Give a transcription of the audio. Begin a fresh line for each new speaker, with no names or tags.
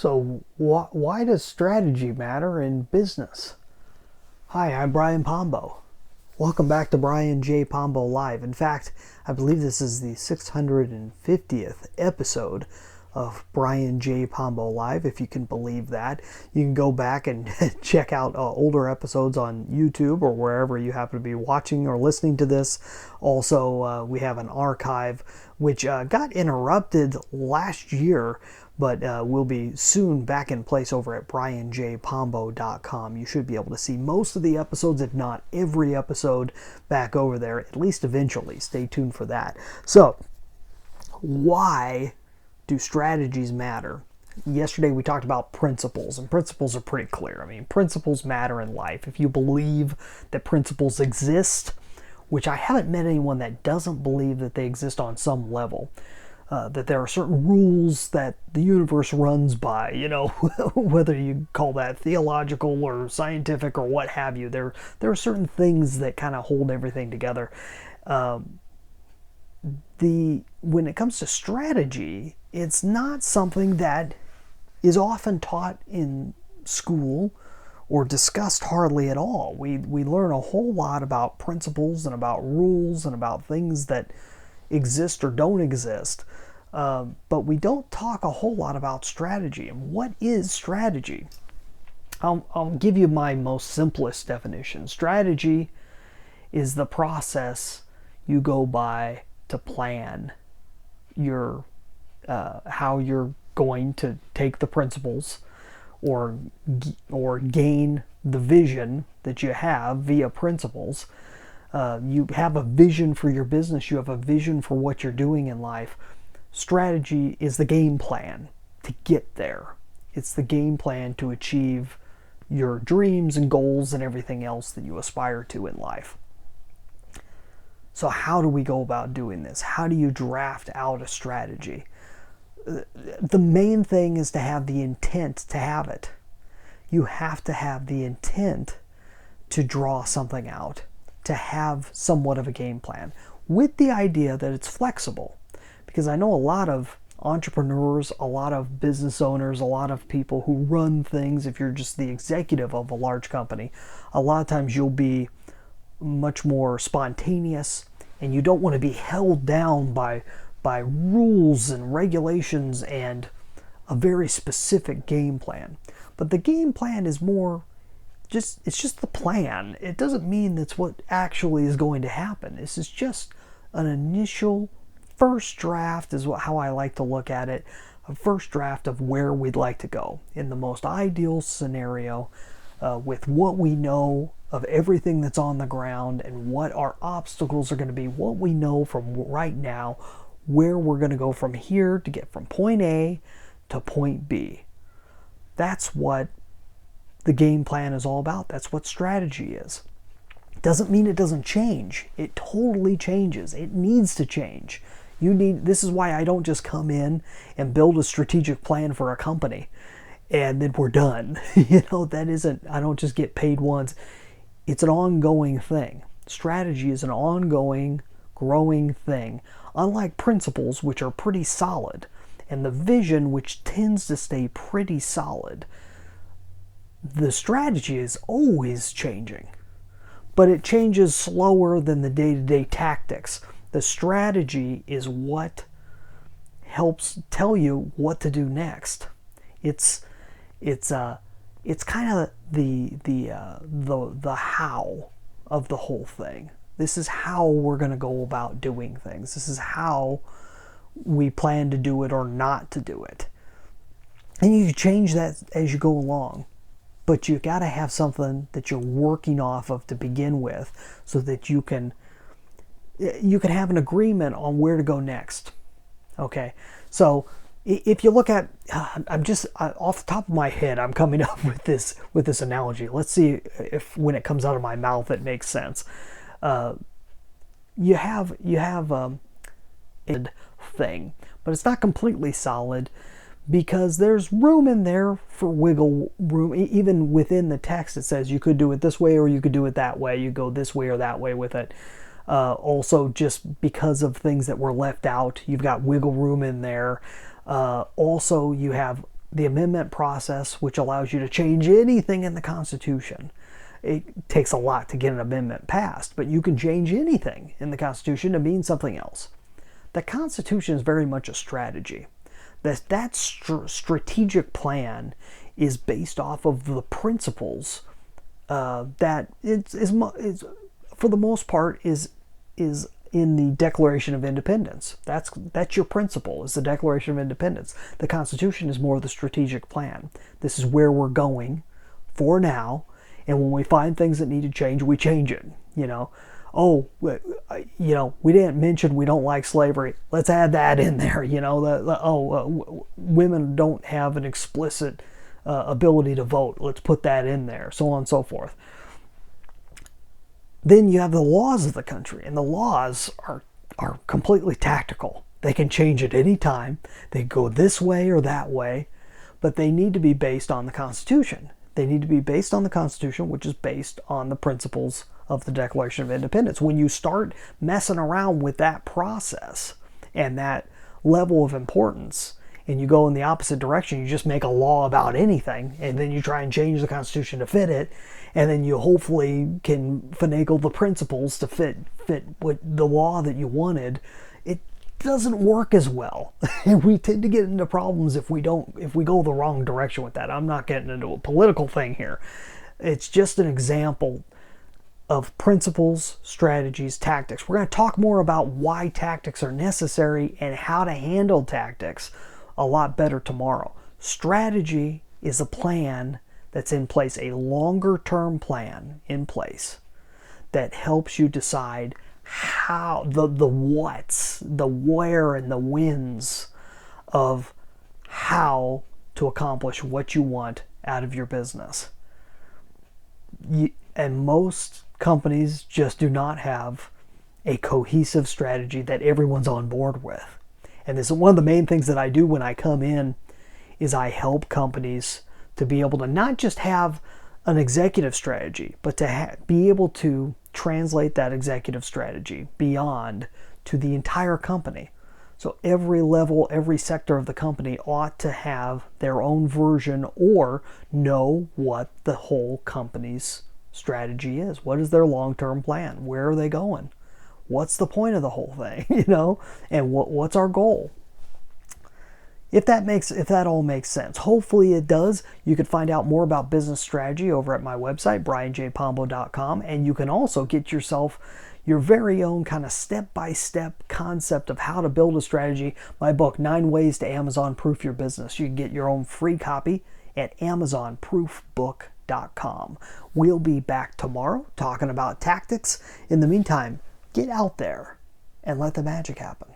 So, why does strategy matter in business? Hi, I'm Brian Pombo. Welcome back to Brian J. Pombo Live. In fact, I believe this is the 650th episode of Brian J. Pombo Live, if you can believe that. You can go back and check out older episodes on YouTube or wherever you happen to be watching or listening to this. Also, we have an archive which got interrupted last year, but will be soon back in place over at brianjpombo.com. You should be able to see most of the episodes, if not every episode, back over there, at least eventually. Stay tuned for that. So, why do strategies matter? Yesterday we talked about principles, and principles are pretty clear. I mean, principles matter in life. If you believe that principles exist, which I haven't met anyone that doesn't believe that they exist on some level, that there are certain rules that the universe runs by, whether you call that theological or scientific or what have you, there are certain things that kind of hold everything together. When it comes to strategy, it's not something that is often taught in school or discussed hardly at all. We learn a whole lot about principles and about rules and about things that exist or don't exist, but we don't talk a whole lot about strategy. And what is strategy? I'll give you my most simplest definition. Strategy is the process you go by to plan your how you're going to take the principles or gain the vision that you have via principles. You have a vision for your business. You have a vision for what you're doing in life. Strategy is the game plan to get there. It's the game plan to achieve your dreams and goals and everything else that you aspire to in life. So how do we go about doing this? How do you draft out a strategy? The main thing is to have the intent to have it. You have to have the intent to draw something out, to have somewhat of a game plan, with the idea that it's flexible. Because I know a lot of entrepreneurs, a lot of business owners, a lot of people who run things, if you're just the executive of a large company, a lot of times you'll be much more spontaneous, and you don't want to be held down by rules and regulations and a very specific game plan. But the game plan is more it's just the plan. It doesn't mean that's what actually is going to happen. This is just an initial first draft, is how I like to look at it. A first draft of where we'd like to go in the most ideal scenario, with what we know of everything that's on the ground and what our obstacles are going to be, what we know from right now, where we're going to go from here to get from point A to point B. That's what the game plan is all about. That's what strategy is. Doesn't mean it doesn't change. It totally changes. It needs to change. This is why I don't just come in and build a strategic plan for a company and then we're done. I don't just get paid once. It's an ongoing thing. Strategy is an ongoing, growing thing. Unlike principles, which are pretty solid, and the vision, which tends to stay pretty solid, the strategy is always changing. But it changes slower than the day-to-day tactics. The strategy is what helps tell you what to do next. It's kind of the how of the whole thing. This is how we're going to go about doing things. This is how we plan to do it or not to do it. And you change that as you go along. But you got to have something that you're working off of to begin with, so that you can have an agreement on where to go next. Okay, so if you look at, I'm just off the top of my head, I'm coming up with this analogy. Let's see if when it comes out of my mouth it makes sense. You have a thing, but it's not completely solid, because there's room in there for wiggle room. Even within the text, it says you could do it this way or you could do it that way. You go this way or that way with it. Also, just because of things that were left out, you've got wiggle room in there. Also, you have the amendment process, which allows you to change anything in the Constitution. It takes a lot to get an amendment passed, but you can change anything in the Constitution to mean something else. The Constitution is very much a strategy. That strategic plan is based off of the principles that is for the most part is in the Declaration of Independence. That's your principle, is the Declaration of Independence. The Constitution is more the strategic plan. This is where we're going for now, and when we find things that need to change, we change it. We didn't mention we don't like slavery. Let's add that in there. Women don't have an explicit ability to vote. Let's put that in there, so on and so forth. Then you have the laws of the country, and the laws are completely tactical. They can change at any time. They go this way or that way, but they need to be based on the Constitution. They need to be based on the Constitution, which is based on the principles of the Declaration of Independence. When you start messing around with that process and that level of importance, and you go in the opposite direction, you just make a law about anything, and then you try and change the Constitution to fit it, and then you hopefully can finagle the principles to fit what the law that you wanted. It doesn't work as well. And we tend to get into problems if we go the wrong direction with that. I'm not getting into a political thing here. It's just an example of principles, strategies, tactics. We're going to talk more about why tactics are necessary and how to handle tactics a lot better tomorrow. Strategy is a plan that's in place, a longer term plan in place that helps you decide how, the what's, the where, and the whens of how to accomplish what you want out of your business. And most companies just do not have a cohesive strategy that everyone's on board with. And this is one of the main things that I do when I come in, is I help companies to be able to not just have an executive strategy, but to be able to translate that executive strategy beyond to the entire company. So every level, every sector of the company ought to have their own version or know what the whole company's strategy is. What is their long-term plan? Where are they going? What's the point of the whole thing? And what's our goal? If that all makes sense, hopefully it does. You can find out more about business strategy over at my website, brianjpombo.com, and you can also get yourself your very own kind of step-by-step concept of how to build a strategy. My book, 9 Ways to Amazon Proof Your Business. You can get your own free copy at amazonproofbook.com. We'll be back tomorrow talking about tactics. In the meantime, get out there and let the magic happen.